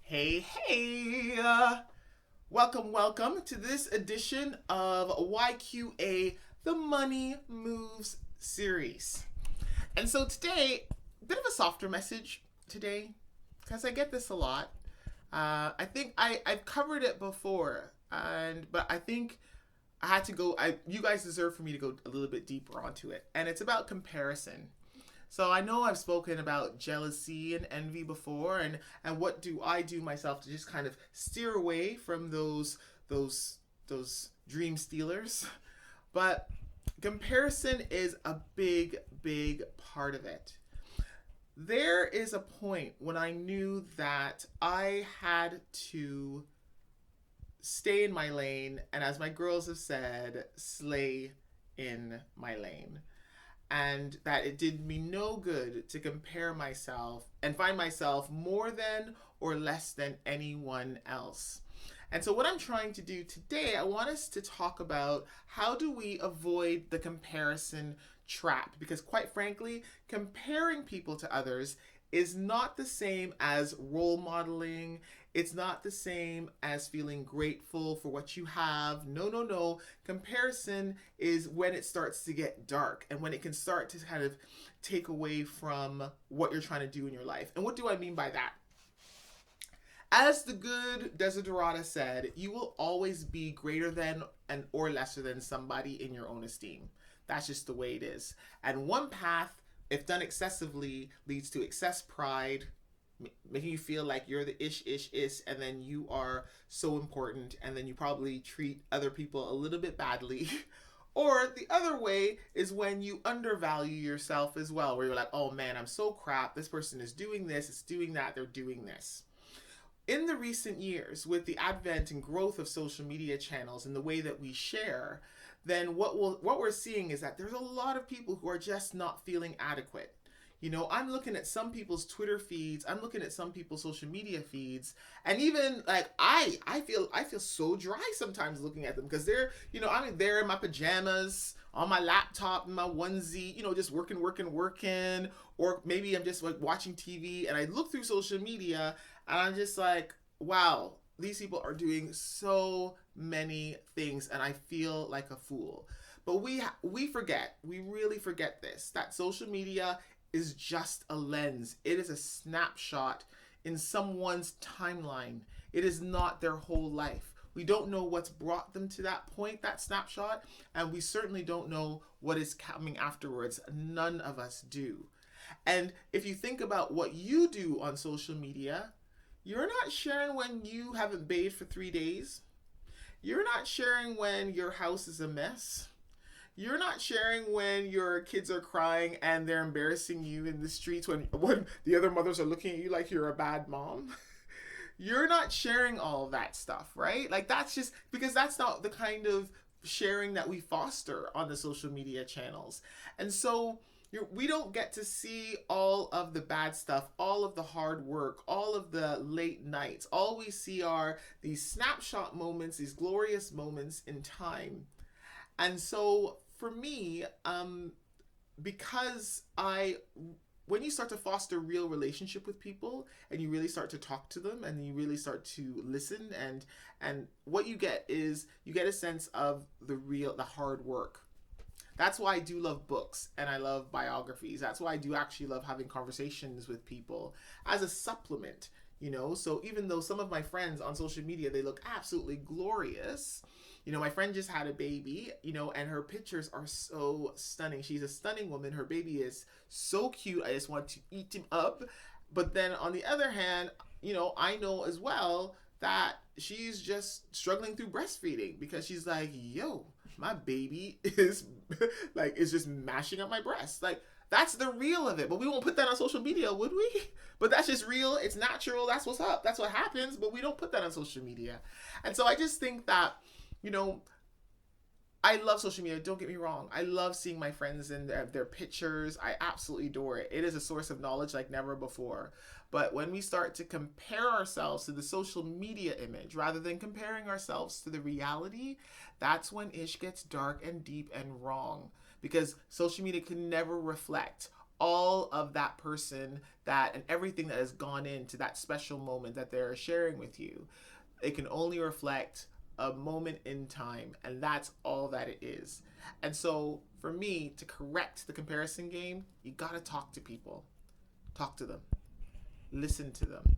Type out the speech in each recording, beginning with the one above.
Hey, welcome to this edition of YQA, the Money Moves series. And so today, a bit of a softer message today, because I get this a lot. I think I've covered it before, but I think I had to go. You guys deserve for me to go a little bit deeper onto it, and it's about comparison. So I know I've spoken about jealousy and envy before, and what do I do myself to just kind of steer away from those dream stealers. But comparison is a big part of it. There is a point when I knew that I had to stay in my lane, and as my girls have said, slay in my lane, and that it did me no good to compare myself and find myself more than or less than anyone else. And so what I'm trying to do today, I want us to talk about how do we avoid the comparison trap, because quite frankly, comparing people to others is not the same as role modeling. It's not the same as feeling grateful for what you have. No. Comparison is when it starts to get dark and when it can start to kind of take away from what you're trying to do in your life. And what do I mean by that? As the good Desiderata said, you will always be greater than and or lesser than somebody in your own esteem. That's just the way it is. And one path, if done excessively, leads to excess pride, making you feel like you're the ish, and then you are so important, and then you probably treat other people a little bit badly. Or the other way is when you undervalue yourself as well, where you're like, oh man, I'm so crap. This person is doing this, it's doing that, they're doing this. In the recent years, with the advent and growth of social media channels and the way that we share, then what we're seeing is that there's a lot of people who are just not feeling adequate. You know, I'm looking at some people's Twitter feeds, I'm looking at some people's social media feeds, and even like I feel so dry sometimes looking at them, because they're, I'm there in my pajamas, on my laptop, in my onesie, just working, or maybe I'm just like watching TV and I look through social media and I'm just like, wow, these people are doing so many things and I feel like a fool. But we forget, we really forget this, that social media is just a lens. It is a snapshot in someone's timeline. It is not their whole life. We don't know what's brought them to that point, that snapshot, and we certainly don't know what is coming afterwards. None of us do. And if you think about what you do on social media, you're not sharing when you haven't bathed for 3 days. You're not sharing when your house is a mess. You're not sharing when your kids are crying and they're embarrassing you in the streets when the other mothers are looking at you like you're a bad mom. You're not sharing all of that stuff, right? Like, that's just because that's not the kind of sharing that we foster on the social media channels. And so we don't get to see all of the bad stuff, all of the hard work, all of the late nights. All we see are these snapshot moments, these glorious moments in time. And so for me, because when you start to foster real relationship with people and you really start to talk to them and you really start to listen, and what you get is you get a sense of the hard work. That's why I do love books and I love biographies. That's why I do actually love having conversations with people as a supplement, So even though some of my friends on social media, they look absolutely glorious, my friend just had a baby, and her pictures are so stunning. She's a stunning woman. Her baby is so cute. I just want to eat him up. But then on the other hand, I know as well that she's just struggling through breastfeeding, because she's like, yo, my baby is is just mashing up my breast. Like, that's the real of it. But we won't put that on social media, would we? But that's just real. It's natural. That's what's up. That's what happens. But we don't put that on social media. And so I just think that, I love social media. Don't get me wrong. I love seeing my friends and their pictures. I absolutely adore it. It is a source of knowledge like never before. But when we start to compare ourselves to the social media image rather than comparing ourselves to the reality, that's when ish gets dark and deep and wrong. Because social media can never reflect all of that person that and everything that has gone into that special moment that they're sharing with you. It can only reflect a moment in time, and that's all that it is. And so, for me, to correct the comparison game, you gotta talk to people. Talk to them. Listen to them.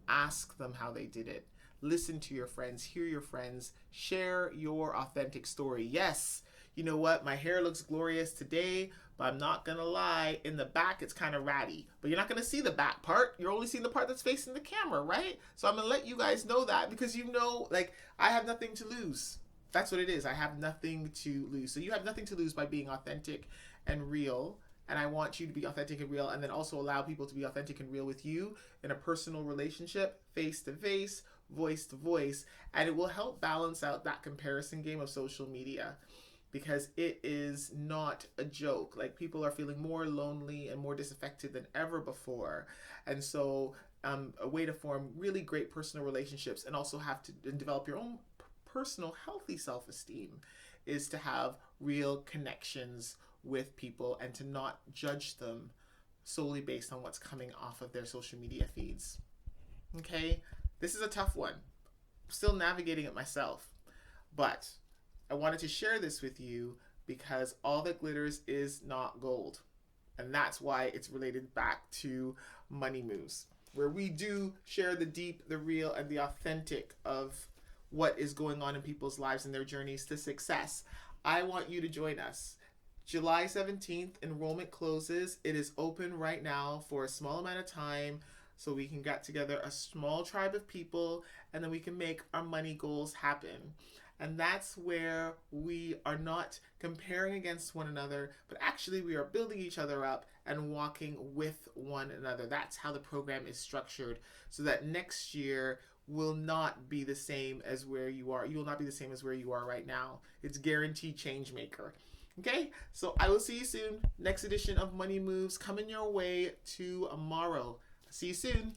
Ask them how they did it. Listen to your friends, hear your friends, share your authentic story. Yes, you know what? My hair looks glorious today, but I'm not gonna lie, in the back it's kind of ratty. But you're not gonna see the back part. You're only seeing the part that's facing the camera, right? So I'm gonna let you guys know that because you know, like, I have nothing to lose. That's what it is. I have nothing to lose. So you have nothing to lose by being authentic and real. And I want you to be authentic and real, and then also allow people to be authentic and real with you in a personal relationship, face to face, voice to voice, and it will help balance out that comparison game of social media because it is not a joke. Like, people are feeling more lonely and more disaffected than ever before. And so a way to form really great personal relationships and also have to develop your own personal healthy self-esteem is to have real connections with people and to not judge them solely based on what's coming off of their social media feeds. Okay? This is a tough one. I'm still navigating it myself. But I wanted to share this with you because all that glitters is not gold. And that's why it's related back to Money Moves, where we do share the deep, the real, and the authentic of what is going on in people's lives and their journeys to success. I want you to join us. July 17th, enrollment closes. It is open right now for a small amount of time so we can get together a small tribe of people and then we can make our money goals happen. And that's where we are not comparing against one another, but actually we are building each other up and walking with one another. That's how the program is structured, so that next year will not be the same as where you are. You will not be the same as where you are right now. It's guaranteed change maker. Okay, so I will see you soon. Next edition of Money Moves coming your way tomorrow. See you soon.